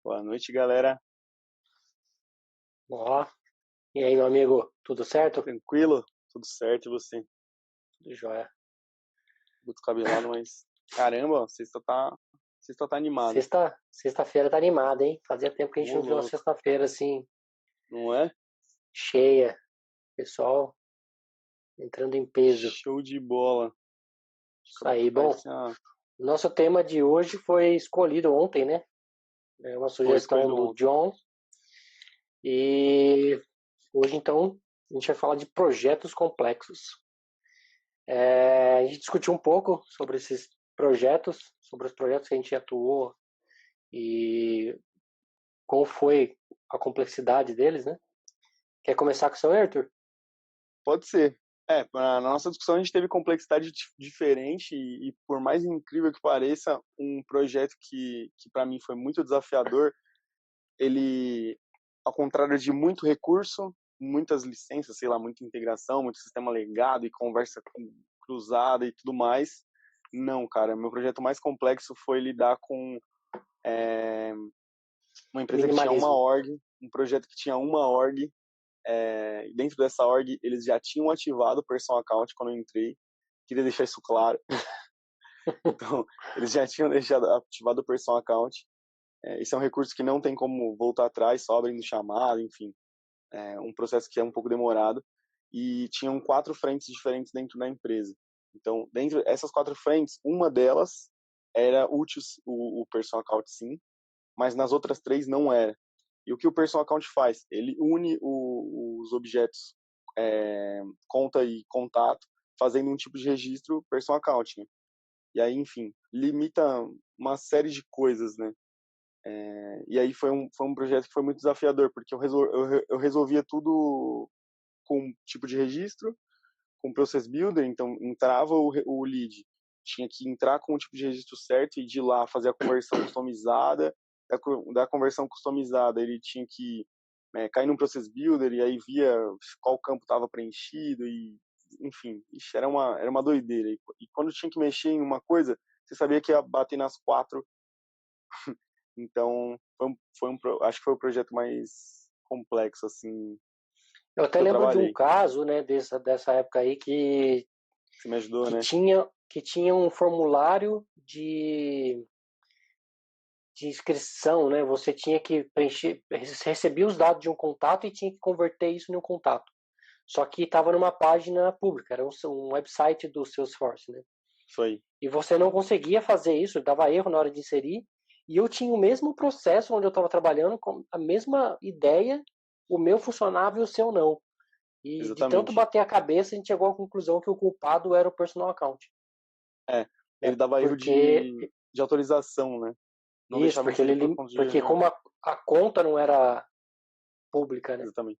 Boa noite, galera. Ó, e aí, meu amigo, tudo certo? Tranquilo? Tudo certo e você? Tudo jóia. Muito cabelado, mas caramba, sexta tá animada. Sexta-feira tá animada, hein? Fazia tempo que a gente Ô, não viu uma louco, sexta-feira assim, não é? cheia. Pessoal entrando em peso. Show de bola. Isso aí. Vai Bom, ser nosso tema de hoje foi escolhido ontem, né? É uma Foi sugestão escolhido do ontem. John. E hoje, então, a gente vai falar de projetos complexos. A gente discutiu um pouco sobre esses projetos, sobre os projetos que a gente atuou e qual foi a complexidade deles, né? Quer começar com o seu, Arthur? Pode ser. Na nossa discussão a gente teve complexidade diferente e por mais incrível que pareça, um projeto que para mim foi muito desafiador, ele, ao contrário de muito recurso, muitas licenças, sei lá, muita integração, muito sistema legado e conversa cruzada e tudo mais. Não, cara, meu projeto mais complexo foi lidar com uma empresa que tinha uma Minimalismo. org, um projeto que tinha uma org. Dentro dessa org, eles já tinham ativado o Personal Account quando eu entrei. Queria deixar isso claro. Então, eles já tinham deixado ativado o Personal Account. Esse é um recurso que não tem como voltar atrás, só abrindo chamada, enfim. É um processo que é um pouco demorado. E tinham 4 frentes diferentes dentro da empresa. Então, dentro dessas 4 frentes, uma delas era útil o Personal Account, sim, mas nas outras 3 não era. E o que o Personal Account faz? Ele une os objetos conta e contato, fazendo um tipo de registro Personal Account, né? E aí, enfim, limita uma série de coisas, né? E aí foi um projeto que foi muito desafiador, porque eu resolvia tudo com um tipo de registro, com Process Builder, então entrava o lead, tinha que entrar com o tipo de registro certo e de lá fazer a conversão customizada, da conversão customizada ele tinha que cair num Process Builder e aí via qual campo estava preenchido e enfim, era uma doideira. E quando tinha que mexer em uma coisa, você sabia que ia bater nas 4. Então acho que foi o projeto mais complexo assim Eu até que eu lembro de um trabalhei. caso, né, dessa época aí Você me ajudou, que né? tinha, que tinha um formulário de inscrição, né? Você tinha que preencher, recebia os dados de um contato e tinha que converter isso em um contato. Só que estava numa página pública, era um website do Salesforce, né? Isso aí. E você não conseguia fazer isso, dava erro na hora de inserir. E eu tinha o mesmo processo onde eu estava trabalhando, com a mesma ideia, o meu funcionava e o seu não. E de tanto Exatamente. bater a cabeça, a gente chegou à conclusão que o culpado era o personal account. Ele Né? dava erro Porque de autorização, né? Não isso, deixava porque inserir por conta porque de. como a conta não era pública, né? Exatamente.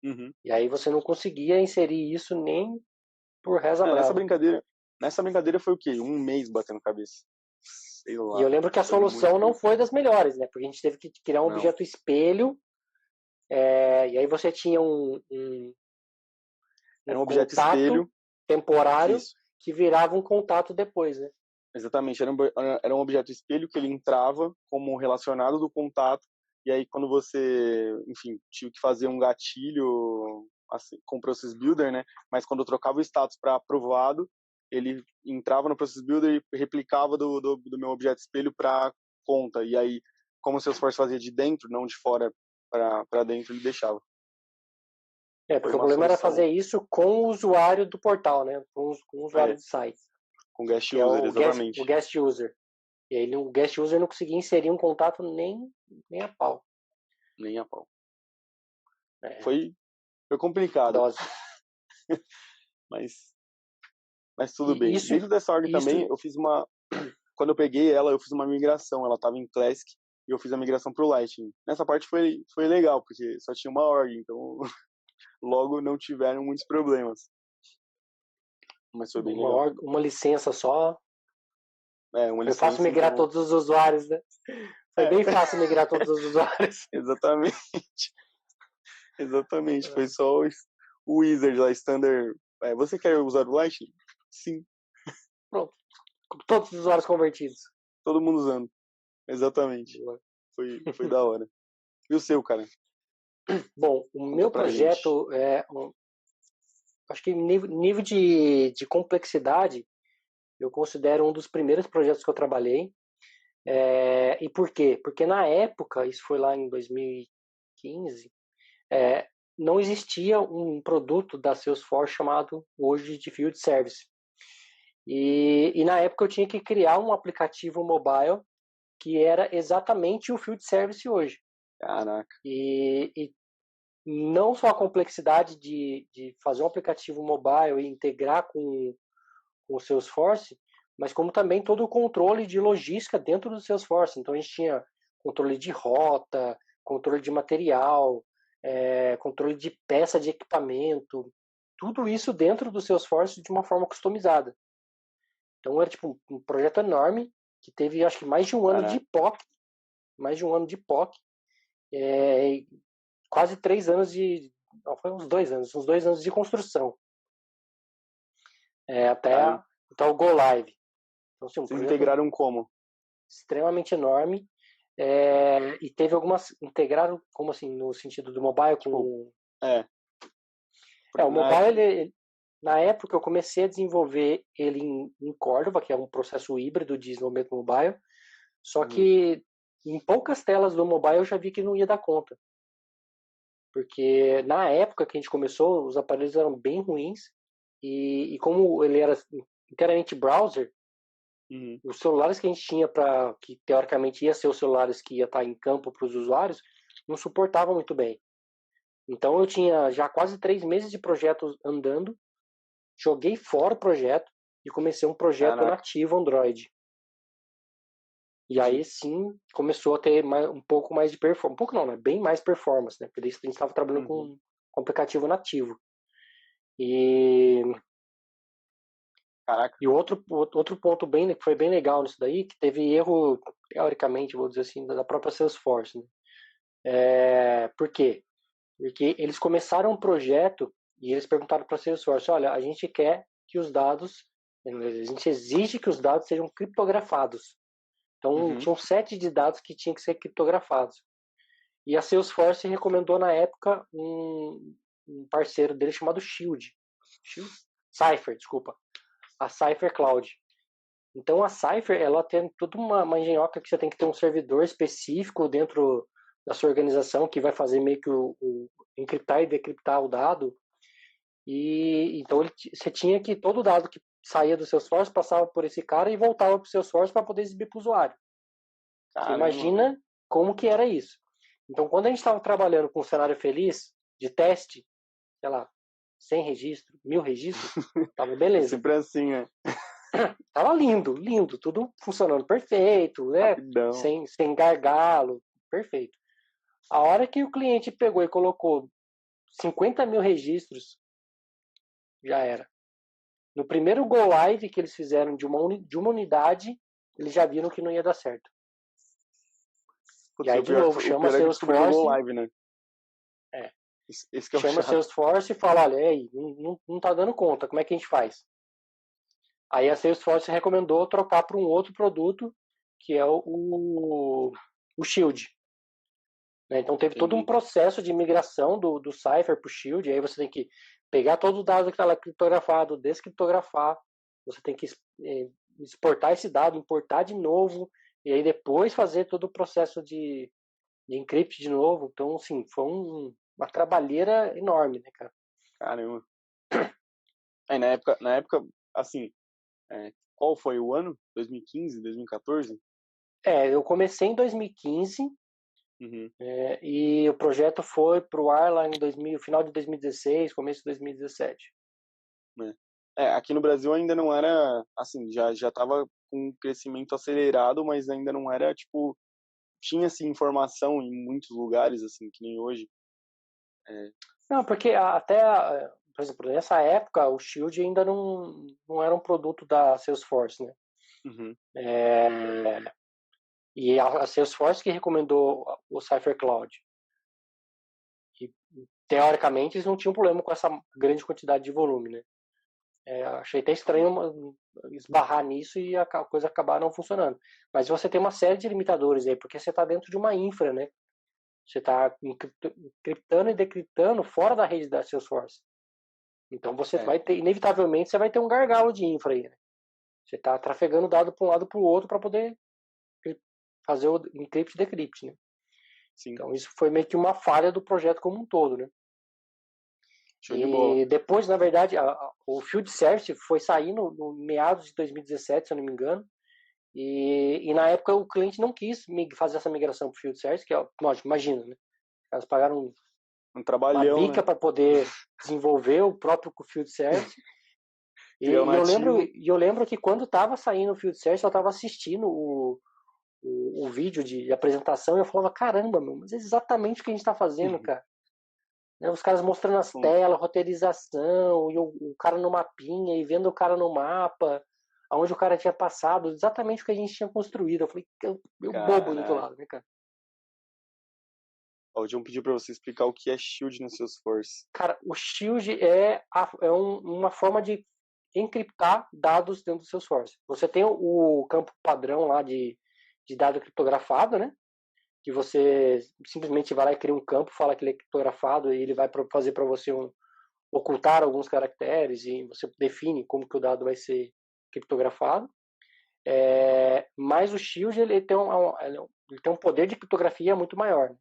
Uhum. E aí você não conseguia inserir isso nem por reza É, nessa brava. brincadeira. Nessa brincadeira foi o quê? Um mês batendo cabeça. Sei E eu lá. lembro que a Foi muito solução não tempo. foi das melhores, né? Porque a gente teve que criar um Não. objeto espelho, e aí você tinha um Era um objeto contato espelho. temporário Isso. que virava um contato depois, né? Exatamente. Era um objeto espelho que ele entrava como relacionado do contato. E aí, quando você, enfim, tinha que fazer um gatilho assim, com o Process Builder, né? Mas quando eu trocava o status para aprovado, ele entrava no Process Builder e replicava do meu objeto espelho para conta. E aí, como o Salesforce fazia de dentro, não de fora para dentro, ele deixava. Foi Porque o uma problema era solução fazer isso com o usuário do portal, né? Com o usuário é, do site, com guest que é user, o exatamente. guest user. E aí o guest user não conseguia inserir um contato nem a pau. Nem a pau. É, Foi complicado, dose. mas tudo E bem. Dentro dessa org isso, também, quando eu peguei ela, eu fiz uma migração. Ela estava em Classic e eu fiz a migração para o Lightning. Nessa parte foi legal, porque só tinha uma org, então logo não tiveram muitos problemas. Mas foi bem legal também. uma licença só. Uma Foi fácil licença, migrar então. todos os usuários, né? Foi É, bem fácil migrar todos os usuários. exatamente. Exatamente. Foi só o Wizard lá, Standard. Você quer usar o Lightning? Sim, Pronto. Todos os usuários convertidos. todo mundo usando. Exatamente. Foi da hora. E o seu, cara? Bom, o Conta meu pra gente. projeto acho que nível de complexidade, eu considero um dos primeiros projetos que eu trabalhei. E por quê? Porque na época, isso foi lá em 2015, não existia um produto da Salesforce chamado hoje de Field Service. E na época eu tinha que criar um aplicativo mobile que era exatamente o Field Service hoje. Caraca. E não só a complexidade de fazer um aplicativo mobile e integrar com o Salesforce, mas como também todo o controle de logística dentro do Salesforce. Então a gente tinha controle de rota, controle de material, controle de peça de equipamento, tudo isso dentro do Salesforce de uma forma customizada. Então era tipo um projeto enorme que teve acho que mais de um ano de POC, quase 3 anos de, não, foi uns 2 anos de construção, até o Go Live. Então, assim, um Vocês projeto integraram como? extremamente enorme, e teve algumas integraram, como assim, no sentido do mobile com... o mobile, na época eu comecei a desenvolver ele em Cordova, que é um processo híbrido de desenvolvimento mobile, só que em poucas telas do mobile eu já vi que não ia dar conta. Porque na época que a gente começou, os aparelhos eram bem ruins, e como ele era inteiramente browser, os celulares que a gente tinha que teoricamente ia ser os celulares que ia estar em campo para os usuários, não suportavam muito bem. Então eu tinha já quase 3 meses de projeto andando, joguei fora o projeto e comecei um projeto nativo Android. E aí sim começou a ter um pouco mais de performance. Um pouco não, né? Bem mais performance, né? Porque daí a gente estava trabalhando com aplicativo nativo. E outro ponto que foi bem legal nisso daí, que teve erro, teoricamente, vou dizer assim, da própria Salesforce. Né? Por quê? Porque eles começaram um projeto e eles perguntaram para a Salesforce, olha, a gente quer que os dados, a gente exige que os dados sejam criptografados. Então, tinha um set de dados que tinham que ser criptografados. E a Salesforce recomendou na época um parceiro dele chamado Cypher, desculpa. A Cypher Cloud. Então a Cypher, ela tem toda uma engenhoca que você tem que ter um servidor específico dentro da sua organização que vai fazer meio que o encriptar e decriptar o dado. E então você tinha que todo o dado que saía do Salesforce passava por esse cara e voltava para o Salesforce para poder exibir para o usuário. Você imagina como que era isso. Então quando a gente estava trabalhando com um cenário feliz de teste, sei lá, 100 registros, 1000 registros, tava beleza. Sempre assim, né? Tava lindo, tudo funcionando perfeito, né? Sem gargalo, perfeito. A hora que o cliente pegou e colocou 50 mil registros, já era. No primeiro Go Live que eles fizeram de uma unidade, eles já viram que não ia dar certo. Putz, e aí, de novo, chama a Salesforce. Go Live, né? Esse que é chama a Salesforce e fala, olha, aí, não tá dando conta, como é que a gente faz? Aí a Salesforce recomendou trocar para um outro produto, que é o Shield. Né? Então teve todo um processo de migração do Cypher para o Shield, e aí você tem que pegar todos os dados que está lá criptografado, descriptografar, você tem que exportar esse dado, importar de novo, e aí depois fazer todo o processo de encrypt de novo. Então, assim, foi uma trabalheira enorme, né, cara? Caramba. Na época, assim, qual foi o ano? 2015, 2014? Eu comecei em 2015, e o projeto foi para o ar lá em final de 2016, começo de 2017. Aqui no Brasil ainda não era, assim, já estava com um crescimento acelerado, mas ainda não era, tipo, tinha-se informação em muitos lugares, assim, que nem hoje. Não, porque por exemplo, nessa época, o Shield ainda não era um produto da Salesforce, né? E a Salesforce que recomendou o Cypher Cloud. E, teoricamente, eles não tinham problema com essa grande quantidade de volume, né? Achei até estranho esbarrar nisso e a coisa acabar não funcionando. Mas você tem uma série de limitadores aí, porque você está dentro de uma infra, né? Você está encriptando e decriptando fora da rede da Salesforce. Então você vai ter, inevitavelmente, você vai ter um gargalo de infra aí, né? Você está trafegando dado para um lado para o outro para poder fazer o encrypt e decrypt, né? Sim. Então isso foi meio que uma falha do projeto como um todo, né? Show de bola. E depois, na verdade, o Field Service foi sair no meados de 2017, se eu não me engano. E na época o cliente não quis fazer essa migração para o Field Service, que é, lógico, imagina, né? Eles pagaram um trabalhão, uma bica, né, para poder desenvolver o próprio Field Service. E eu lembro que quando estava saindo o Field Service, eu estava assistindo o vídeo de apresentação e eu falava, caramba, meu, mas é exatamente o que a gente está fazendo, cara. Os caras mostrando as telas, roteirização, e o cara no mapinha, e vendo o cara no mapa, aonde o cara tinha passado, exatamente o que a gente tinha construído. Eu falei, meu bobo do outro lado, né, cara? O John pediu para você explicar o que é Shield no Salesforce. Cara, o Shield é uma forma de encriptar dados dentro do Salesforce. Você tem o campo padrão lá de dado criptografado, né? Que você simplesmente vai lá e cria um campo, fala que ele é criptografado e ele vai fazer para você ocultar alguns caracteres e você define como que o dado vai ser criptografado. Mas o Shield ele tem um poder de criptografia muito maior.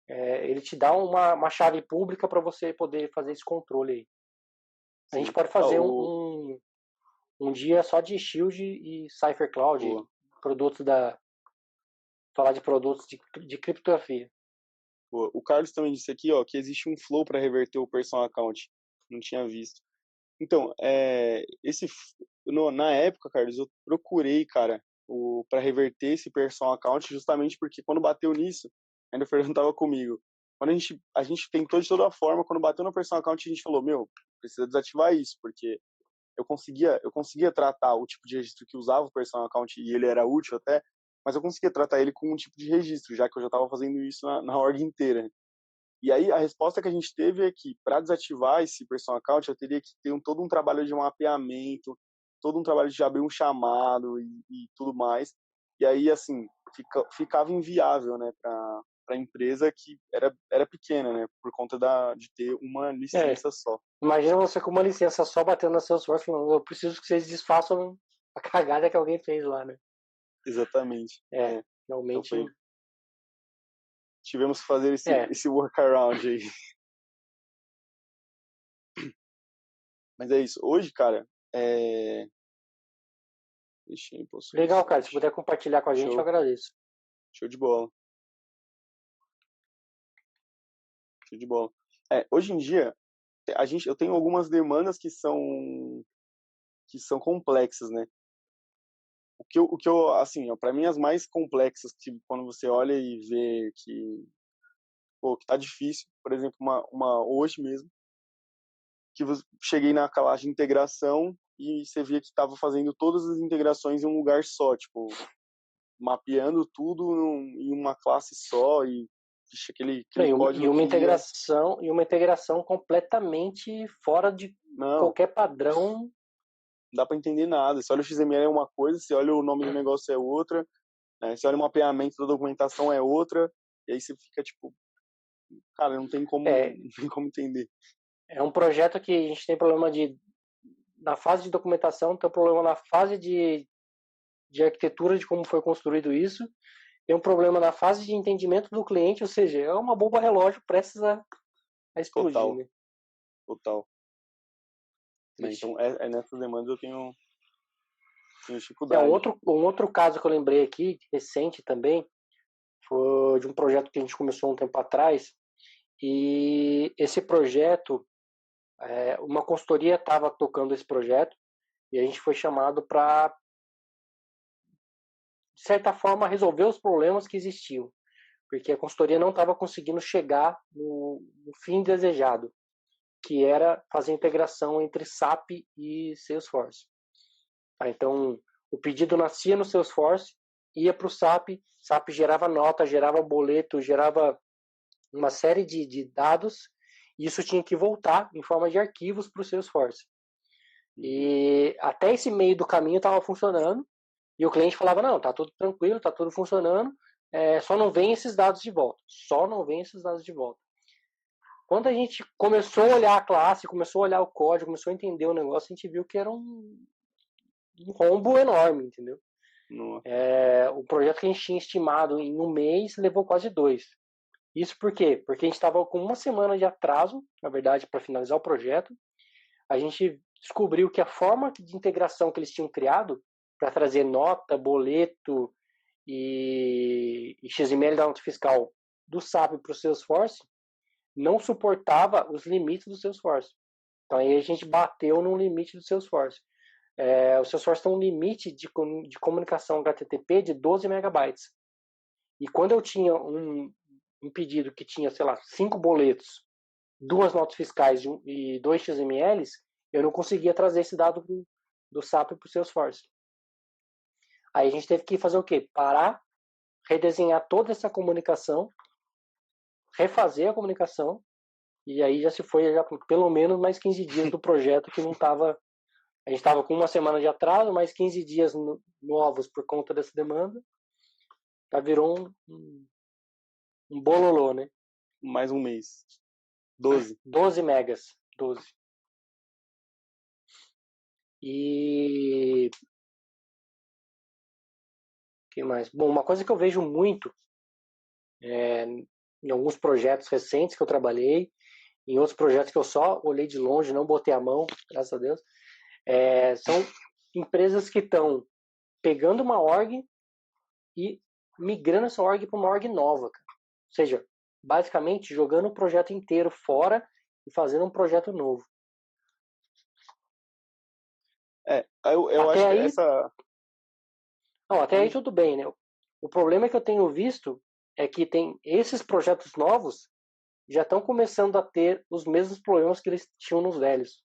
Ele te dá uma chave pública para você poder fazer esse controle aí. A gente pode fazer um dia só de Shield e Cypher Cloud, produtos falar de produtos de criptografia. O Carlos também disse aqui, que existe um flow para reverter o personal account. Não tinha visto. Então, na época, Carlos, eu procurei, cara, para reverter esse personal account, justamente porque quando bateu nisso, ainda o Fernando tava comigo. Quando a gente tentou de toda forma, quando bateu no personal account, a gente falou, precisa desativar isso, porque eu conseguia tratar o tipo de registro que usava o personal account e ele era útil até, mas eu conseguia tratar ele com um tipo de registro, já que eu já estava fazendo isso na org inteira. E aí a resposta que a gente teve é que para desativar esse personal account eu teria que ter todo um trabalho de mapeamento, todo um trabalho de abrir um chamado e tudo mais. E aí assim ficava inviável, né, para a empresa que era pequena, né, por conta de ter uma licença só. Imagina você com uma licença só batendo na Salesforce falando, eu preciso que vocês desfaçam a cagada que alguém fez lá, né? Exatamente. Realmente. Então tivemos que fazer esse workaround aí. Mas é isso. Hoje, cara, legal, cara. Se puder compartilhar com a gente, eu agradeço. Show de bola. Show de bola. Hoje em dia, eu tenho algumas demandas que são complexas, né? O que eu assim, para mim as mais complexas, que quando você olha e vê que tá difícil, por exemplo, hoje mesmo, que eu cheguei na calagem de integração e você via que estava fazendo todas as integrações em um lugar só, tipo, mapeando tudo em uma classe só e aquele código e uma integração completamente fora de qualquer padrão. Não dá para entender nada. Você olha o XML é uma coisa, você olha o nome do negócio é outra, né? Você olha o mapeamento da documentação é outra, e aí você fica tipo, cara, não tem como entender. É um projeto que a gente tem problema na fase de documentação, tem um problema na fase de arquitetura de como foi construído isso, tem um problema na fase de entendimento do cliente, ou seja, é uma bomba relógio prestes a explodir. Total. Né? Total. Então, nessas demandas eu tenho dificuldade. Um outro caso que eu lembrei aqui, recente também, foi de um projeto que a gente começou um tempo atrás, e esse projeto, uma consultoria estava tocando esse projeto, e a gente foi chamado para, de certa forma, resolver os problemas que existiam, porque a consultoria não estava conseguindo chegar no fim desejado, que era fazer a integração entre SAP e Salesforce. Então, o pedido nascia no Salesforce, ia para o SAP gerava nota, gerava boleto, gerava uma série de dados, e isso tinha que voltar em forma de arquivos para o Salesforce. E até esse meio do caminho estava funcionando. E o cliente falava, não, tá tudo tranquilo, tá tudo funcionando, só não vem esses dados de volta. Só não vem esses dados de volta. Quando a gente começou a olhar a classe, começou a olhar o código, começou a entender o negócio, a gente viu que era um rombo enorme, entendeu? O projeto que a gente tinha estimado em um mês levou quase 2. Isso por quê? Porque a gente estava com uma semana de atraso, na verdade, para finalizar o projeto. A gente descobriu que a forma de integração que eles tinham criado para trazer nota, boleto e XML da nota fiscal do SAP para o Salesforce não suportava os limites do Salesforce. Então aí a gente bateu no limite do Salesforce. O Salesforce tem um limite de comunicação HTTP de 12 megabytes. E quando eu tinha um pedido que tinha, sei lá, 5 boletos, 2 notas fiscais e 2 XMLs, eu não conseguia trazer esse dado do SAP para o Salesforce. Aí a gente teve que fazer o quê? Parar, redesenhar toda essa comunicação, refazer a comunicação, e aí já se foi já pelo menos mais 15 dias do projeto que não estava. A gente estava com uma semana de atraso, mais 15 dias novos por conta dessa demanda. Já virou um bololô, né? Mais um mês. 12. 12 megas. 12. E que mais? Bom, uma coisa que eu vejo muito em alguns projetos recentes que eu trabalhei, em outros projetos que eu só olhei de longe, não botei a mão, graças a Deus, são empresas que estão pegando uma org e migrando essa org para uma org nova, cara. Ou seja, basicamente jogando o projeto inteiro fora e fazendo um projeto novo. Eu acho que essa... Não, até aí tudo bem, né? O problema que eu tenho visto é que tem esses projetos novos já estão começando a ter os mesmos problemas que eles tinham nos velhos.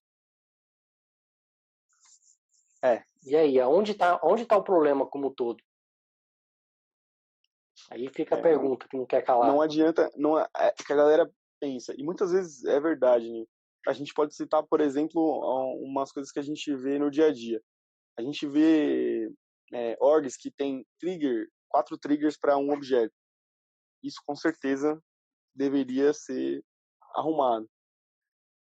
E aí, onde tá o problema como um todo? Aí fica a pergunta que não quer calar. Não adianta, que a galera pensa, e muitas vezes é verdade, né? A gente pode citar, por exemplo, umas coisas que a gente vê no dia a dia. A gente vê orgs que tem 4 triggers para um objeto. Isso com certeza deveria ser arrumado.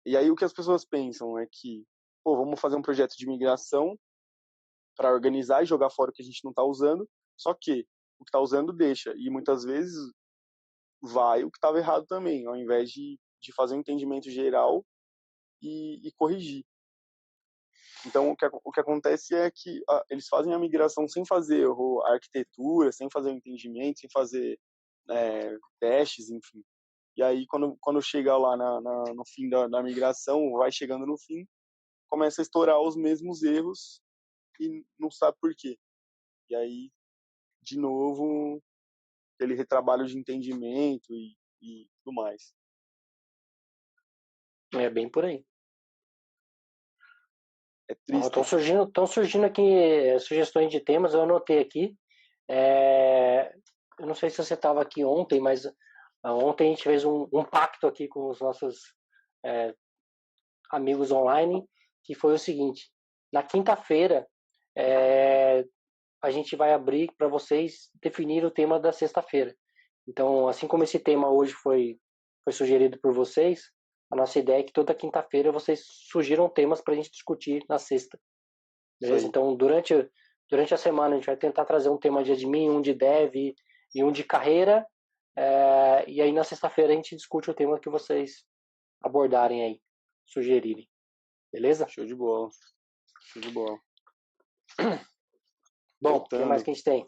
E aí o que as pessoas pensam é que, pô, vamos fazer um projeto de migração para organizar e jogar fora o que a gente não está usando, só que o que está usando deixa. E muitas vezes vai o que estava errado também, ao invés de fazer um entendimento geral e corrigir. Então, o que acontece é que eles fazem a migração sem fazer a arquitetura, sem fazer o entendimento, sem fazer testes, enfim. E aí, quando chega lá no fim da migração, vai chegando no fim, começa a estourar os mesmos erros e não sabe por quê. E aí, de novo, aquele retrabalho de entendimento e tudo mais. É bem por aí. É triste. Estão surgindo aqui sugestões de temas, eu anotei aqui. Eu não sei se você estava aqui ontem, mas ontem a gente fez um pacto aqui com os nossos amigos online, que foi o seguinte: na quinta-feira a gente vai abrir para vocês definir o tema da sexta-feira. Então, assim como esse tema hoje foi sugerido por vocês, a nossa ideia é que toda quinta-feira vocês sugiram temas para a gente discutir na sexta. Beleza? Então, durante a semana a gente vai tentar trazer um tema de admin, um de dev e um de carreira. E aí na sexta-feira a gente discute o tema que vocês abordarem aí, sugerirem. Beleza? Show de bola. Show de bola. Bom, o que mais que a gente tem?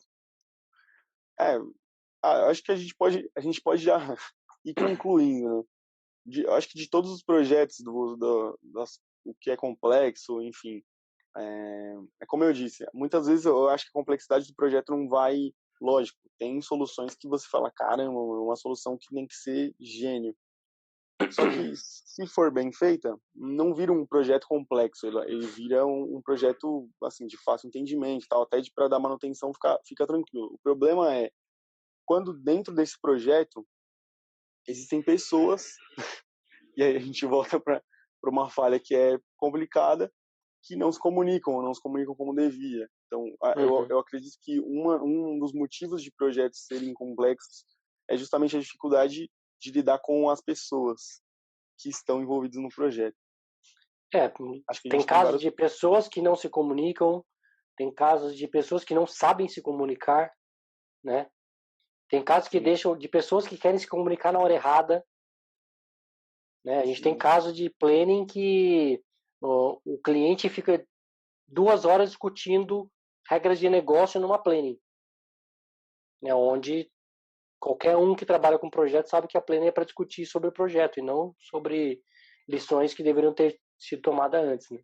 Acho que a gente pode já ir concluindo, né? Acho que de todos os projetos o que é complexo, enfim, como eu disse, muitas vezes eu acho que a complexidade do projeto não vai, lógico, tem soluções que você fala, caramba, uma solução que tem que ser gênio. Só que se for bem feita, não vira um projeto complexo, ele vira um projeto assim de fácil entendimento, tal, até para dar manutenção fica tranquilo. O problema é quando dentro desse projeto existem pessoas e aí a gente volta para uma falha que é complicada, que não se comunicam como devia. Então, Uhum. eu acredito que um dos motivos de projetos serem complexos é justamente a dificuldade de lidar com as pessoas que estão envolvidas no projeto. É, Acho que a tem gente tem casos vários. de pessoas que não se comunicam, tem casos de pessoas que não sabem se comunicar, né? Tem casos que Sim, deixam de pessoas que querem se comunicar na hora errada, né? A gente tem sim, casos de planning que o cliente fica 2 horas discutindo regras de negócio numa planning, né? Onde qualquer um que trabalha com projeto sabe que a planning é para discutir sobre o projeto e não sobre lições que deveriam ter sido tomadas antes, né?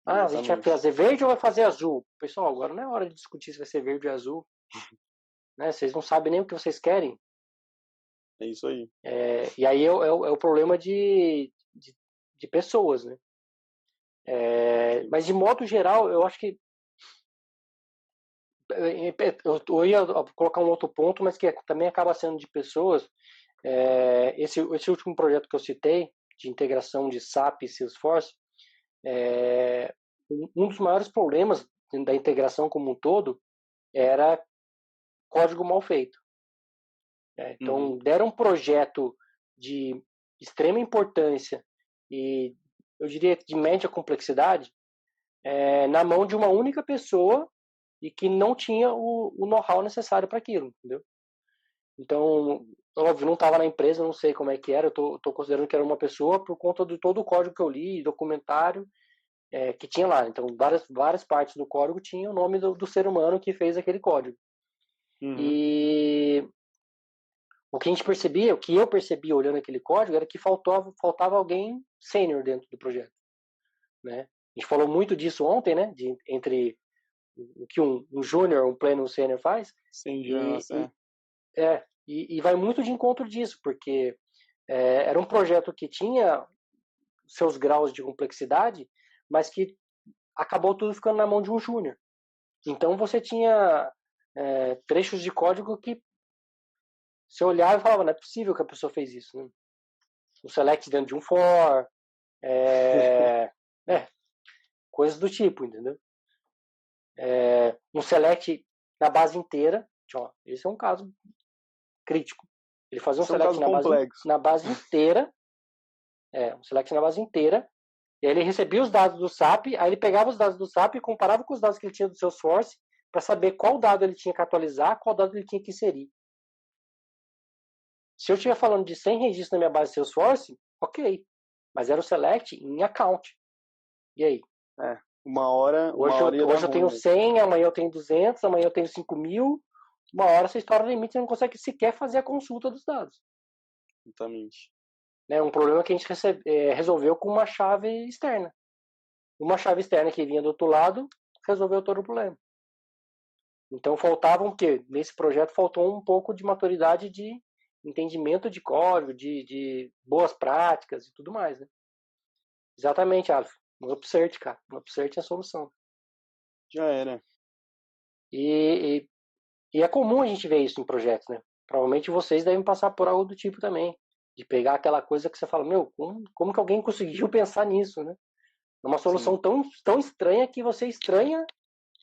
Ah, a gente vai exatamente. fazer verde ou vai fazer azul? Pessoal, agora não é hora de discutir se vai ser verde ou azul, né? Vocês não sabem nem o que vocês querem. É isso aí. E aí é o problema de pessoas, né? Sim. Mas de modo geral, eu acho que eu ia colocar um outro ponto, mas que também acaba sendo de pessoas. Esse último projeto que eu citei, de integração de SAP e Salesforce, um dos maiores problemas da integração como um todo era código mal feito. Uhum. Então, deram um projeto de extrema importância e eu diria de média complexidade na mão de uma única pessoa e que não tinha o know-how necessário para aquilo, entendeu? Então, óbvio, não estava na empresa, não sei como é que era, eu tô considerando que era uma pessoa por conta de todo o código que eu li, documentário que tinha lá. Então, várias partes do código tinham o nome do ser humano que fez aquele código. Uhum. E o que a gente percebia, o que eu percebia olhando aquele código, era que faltava alguém sênior dentro do projeto, né? A gente falou muito disso ontem, né? Entre o que um júnior, um pleno, um sênior faz, Sim, e, nossa, é. e vai muito de encontro disso, porque era um projeto que tinha seus graus de complexidade, mas que acabou tudo ficando na mão de um júnior. Então você tinha trechos de código que você olhava e falava, não é possível que a pessoa fez isso, né? Um select dentro de um for, é, é, coisas do tipo, entendeu? Um select na base inteira, ó, esse é um caso crítico. Ele fazia um Esse é um select caso complexo. na base inteira, um select na base inteira, e aí ele recebia os dados do SAP, aí ele pegava os dados do SAP e comparava com os dados que ele tinha do Salesforce para saber qual dado ele tinha que atualizar, qual dado ele tinha que inserir. Se eu estiver falando de 100 registros na minha base Salesforce, ok. Mas era o select em account. E aí? É, uma hora ia dar Hoje eu ruim tenho mesmo. 100, amanhã eu tenho 200, amanhã eu tenho 5.000. Uma hora você estoura o limite e não consegue sequer fazer a consulta dos dados. Exatamente. Um problema que a gente resolveu com uma chave externa. Uma chave externa que vinha do outro lado resolveu todo o problema. Então faltava o quê? Nesse projeto faltou um pouco de maturidade de entendimento de código, de boas práticas e tudo mais, né? Exatamente, Alf. Um upsert, cara. Um upsert é a solução. Já era. E, e é comum a gente ver isso em projetos, né? Provavelmente vocês devem passar por algo do tipo também. De pegar aquela coisa que você fala, meu, como que alguém conseguiu pensar nisso, né? É uma Sim, solução tão estranha que você estranha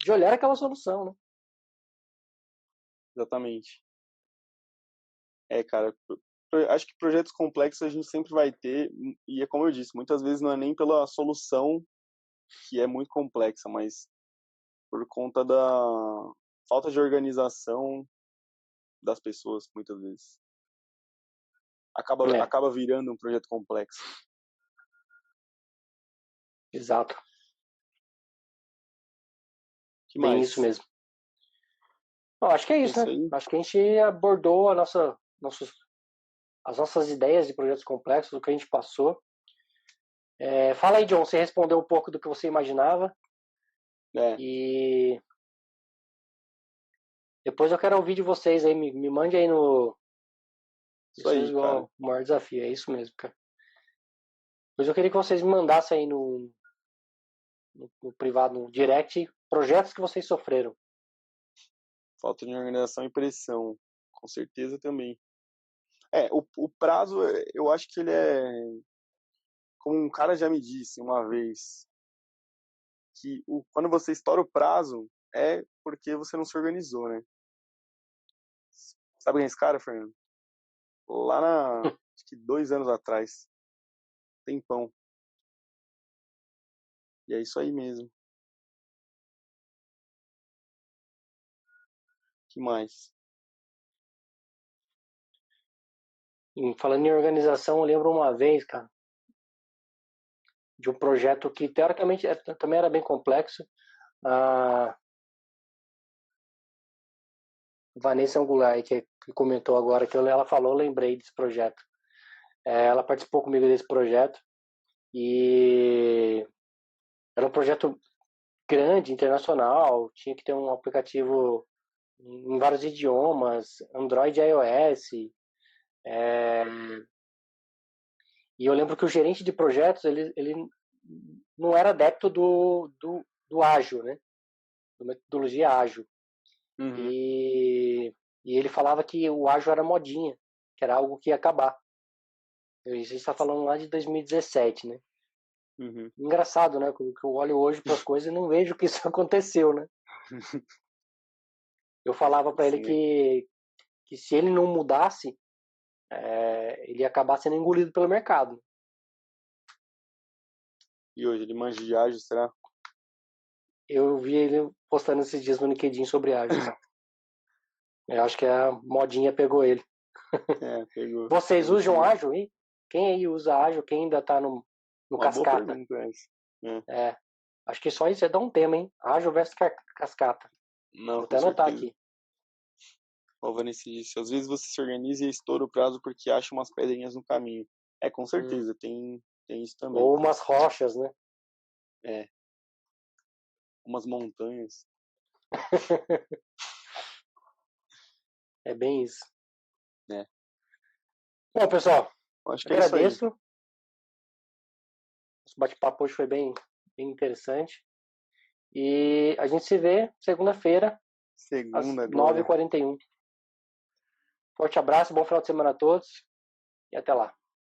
de olhar aquela solução, né? exatamente. É, cara, acho que projetos complexos a gente sempre vai ter, e é como eu disse, muitas vezes não é nem pela solução que é muito complexa, mas por conta da falta de organização das pessoas, muitas vezes. É, Acaba virando um projeto complexo. exato. Que Bem isso mais? mesmo. Bom, acho que é É isso, isso né? aí? Acho que a gente abordou as nossas ideias de projetos complexos, o que a gente passou. Fala aí, John, você respondeu um pouco do que você imaginava É, e depois eu quero ouvir de vocês aí, me mande aí no. isso Isso é aí, cara. igual o maior desafio, é isso mesmo, cara. Depois eu queria que vocês me mandassem aí no privado, no direct, projetos que vocês sofreram. Falta de organização e pressão, com certeza também. O prazo, eu acho que ele é, como um cara já me disse uma vez, que quando você estoura o prazo, é porque você não se organizou, né? Sabe quem é esse cara, Fernando? Acho que 2 anos atrás. Tempão. E é isso aí mesmo. Que mais? E falando em organização, eu lembro uma vez, cara, de um projeto que teoricamente também era bem complexo. A Vanessa Angular, que comentou agora, que ela falou, eu lembrei desse projeto. Ela participou comigo desse projeto e era um projeto grande, internacional, tinha que ter um aplicativo em vários idiomas, Android e iOS. E eu lembro que o gerente de projetos, ele não era adepto do ágil, né? Da metodologia ágil. Uhum. E ele falava que o ágil era modinha, que era algo que ia acabar. A gente está falando lá de 2017, né? Uhum. Engraçado, né? Que eu olho hoje para as coisas e não vejo que isso aconteceu, né? Eu falava para ele Sim, é. que se ele não mudasse, ele ia acabar sendo engolido pelo mercado. E hoje, ele manja de ágil, será? Eu vi ele postando esses dias no LinkedIn sobre ágil. Eu acho que a modinha pegou ele. Pegou. Vocês Pegou esse usam jeito. ágil, hein? Quem aí usa ágil? Quem ainda tá no Uma boa cascata? pergunta essa. Acho que só isso é dar um tema, hein? Ágil versus cascata. Não, Vou com até anotar certeza. aqui. Ó, Vanessa disse, às vezes você se organiza e estoura o prazo porque acha umas pedrinhas no caminho. Com certeza, tem isso também. Ou umas rochas, né? É, umas montanhas. É bem isso. É. Bom, pessoal, Acho que é isso aí. agradeço. Esse bate-papo hoje foi bem interessante. E a gente se vê segunda-feira, às Segunda agora. 9h41. Forte abraço, bom final de semana a todos e até lá.